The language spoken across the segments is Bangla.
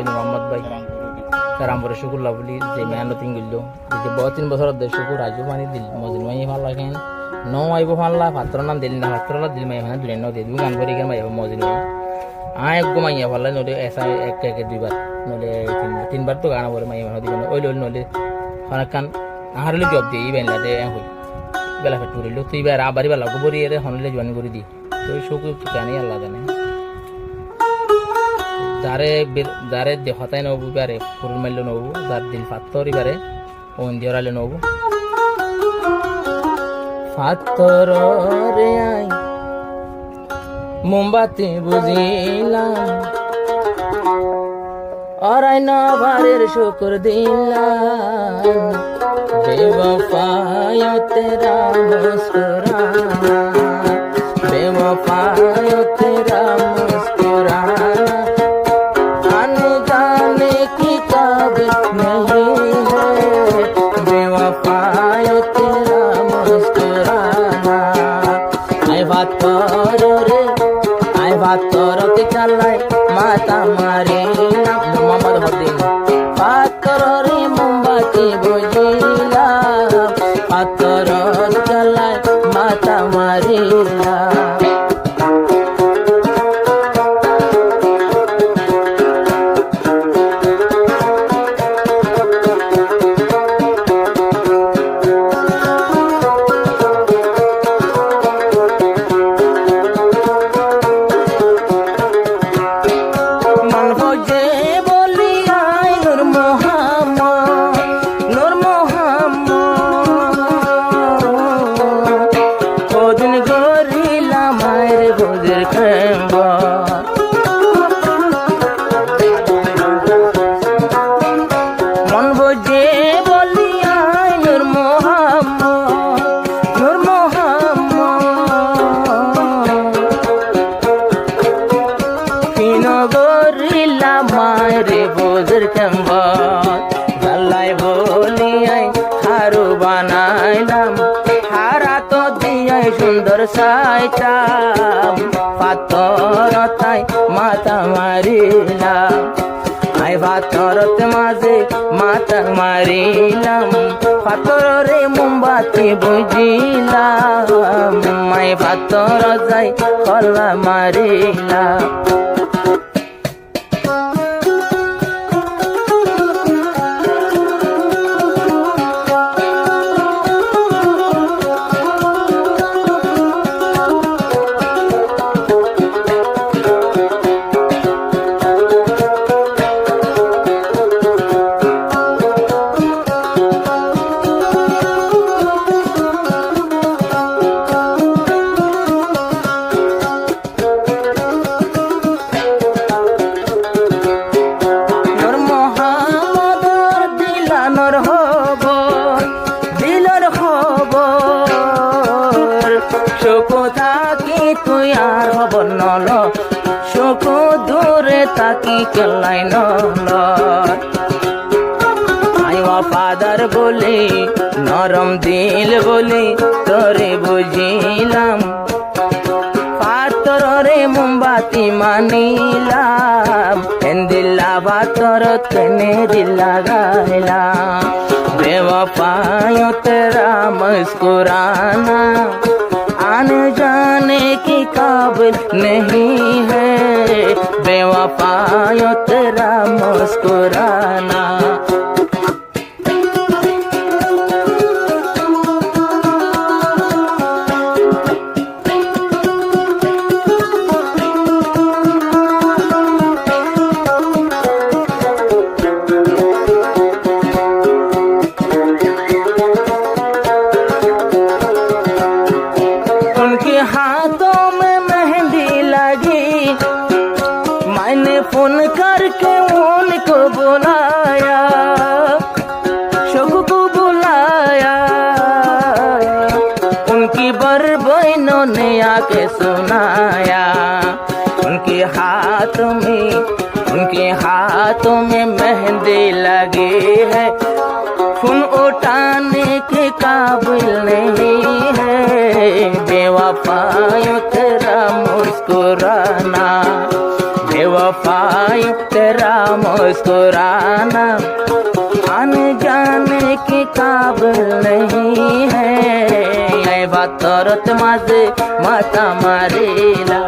মোহাম্মদ ভাই রামপুরে শুকুল্লা বলি যে মেহনতিং গিল যে 3 বছর শুকুর রাজু পানি দিল মজিন মাই ভাল লাগেন আইব ফানলা পাত্র নাম দিল না পাত্র দিল মাই ফানা দিলেন দিয়ে দিব গান করে মাই মজিন মাই একগো মাইয়া ফাল্লা নলে এসা এক দুইবার নলে তিনবার তো গান করে মাই ফানা দিবেন ওই নলে খান আহারলে জব দিয়ে এই বেলাতে হই বেলা ফেট করিল তুই বার আবারই বেলা গোবরি এর হনলে জয়েন করে দি তো শুকুর জানি আল্লাহ জানে যারে দেহতাই নবু বারে ফুরুল মারলে নবু যার দিল পাত্তরি বারে ওন দিওরালে নবু পাত্তর রে আই মোমবাতি বুঝিলাম অরাই নভারের শুকর দিলাম বেওফায় তেরা মুস্কুরানা বেওফায় তেরা মুস্কুরানা পাথরতে চালাই মাতা মারি মোহাম্মদ হদিন পাথরে মোমবাতি বুঝিলাম পাথর চালাই মাতা মারিলাম রে বোঝের জাল্লাই বলিয়াই হারু বানাইলাম হারা তো দিয়াই সুন্দর সাইতাম পাথর তাই মাথা মারিলাম আই পাথরতে মাঝে মাথা মারিলাম পাথরে মোমবাতি বুঝিলাম মাই পাথর যাই কলা মারিলাম শোকো থাকি তুই আর হব নল শোকো দূরে তাকি কেলাই নল আই ওয়াফাদার বলি নরম দিল বলি তোরে বুঝিলাম পাথরে মোমবাতি মানিলাম দিল্লা পাথর তেনে দিল্লা গাইলাম বেওফায় তেরা মুস্কুরাना आने जाने की काबिल नहीं है बेवफायो तेरा मुस्कुराना हाथों में मेहंदी लगी मैंने फोन करके उनको बुलाया शोक को बुलाया उनकी बर बहनों ने आके सुनाया उनके हाथों में मेहंदी लगी है खून उठाने के काबिल नहीं है बेवफायो तेरा मुस्कुराना बेवफा बेवफाई तेरा मुस्कुराना अनजाने के काबिल नहीं है ये बात औरत माजे माता मारेला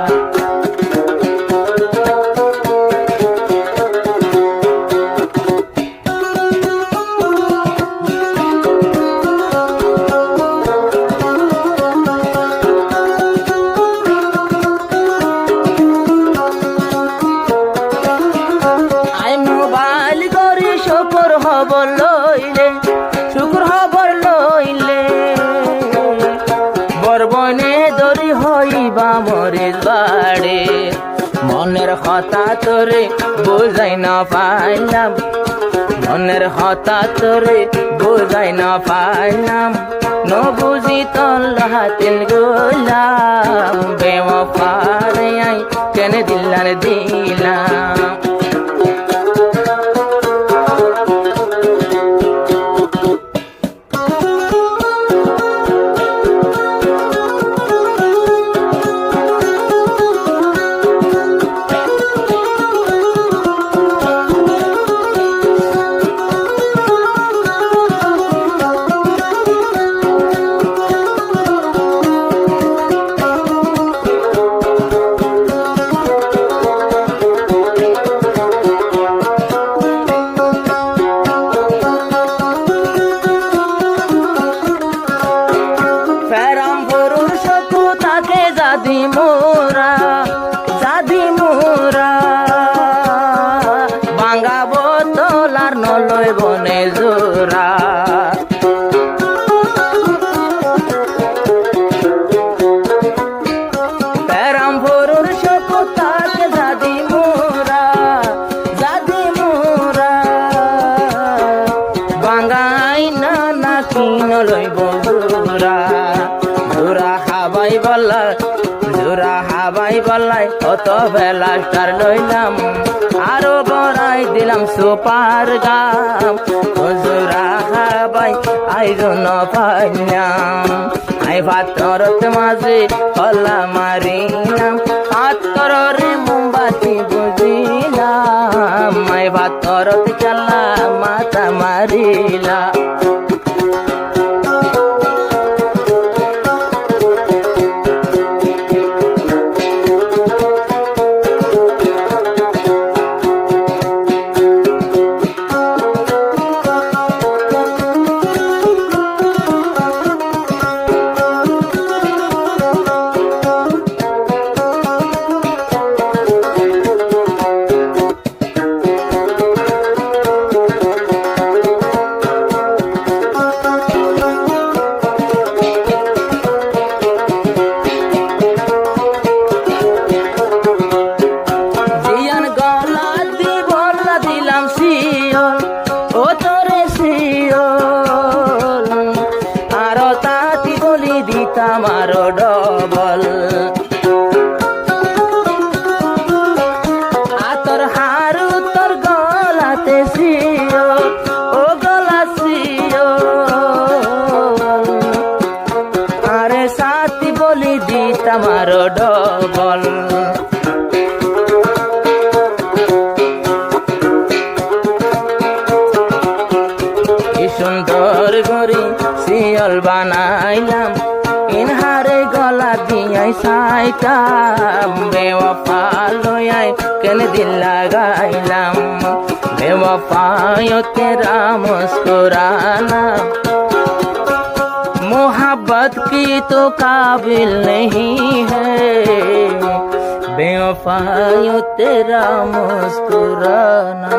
শুকুর হবর লইলে বরবনে দরি হইবা মরিস বাড়ে মনের কথা তোরে বুঝাই না পাইলাম মনের কথা তোরে বুঝাই না পাইলাম ন বুঝি তোর হাতিল গোলাম বেওয়াফারে আই কেন দিলার দিলাম জাদি মোরা বাঙ্গা বোতলার নলয় বনে জোরা প্যারাম ভরুর সপতাকে জাদি মোরা বাঙ্গাই না নাকি নলয় বজোরা জোরা হাবাই বলা জোরা হাবাই বলাই কত বেলা স্টার লইলাম আরো বড়াই দিলাম সুপার গাম জোরা হাবাই আইজন পাইলাম আই ভাতরত মাঝে কলা মারিলাম আতরে মোমবাতি বুঝিলাম আই ভাতরত চালা মাথা মারিলাম আমারো ডবল আতর হারু তোর গলাতে শিও ও গলা শিও আরে সাথী বলি দিতাম আরো ডবল কি সুন্দর গরি শিয়ল বানাইলাম ইনহারে গলা দিয়াই সাইতাম বেওয়াফা লয়াই কেন দিল লাগাইলাম বেওয়াফায় তেরা মুস্কুরানা मोहब्बत की तो काबिल नहीं है बेवफाई तेरा मुस्कुराना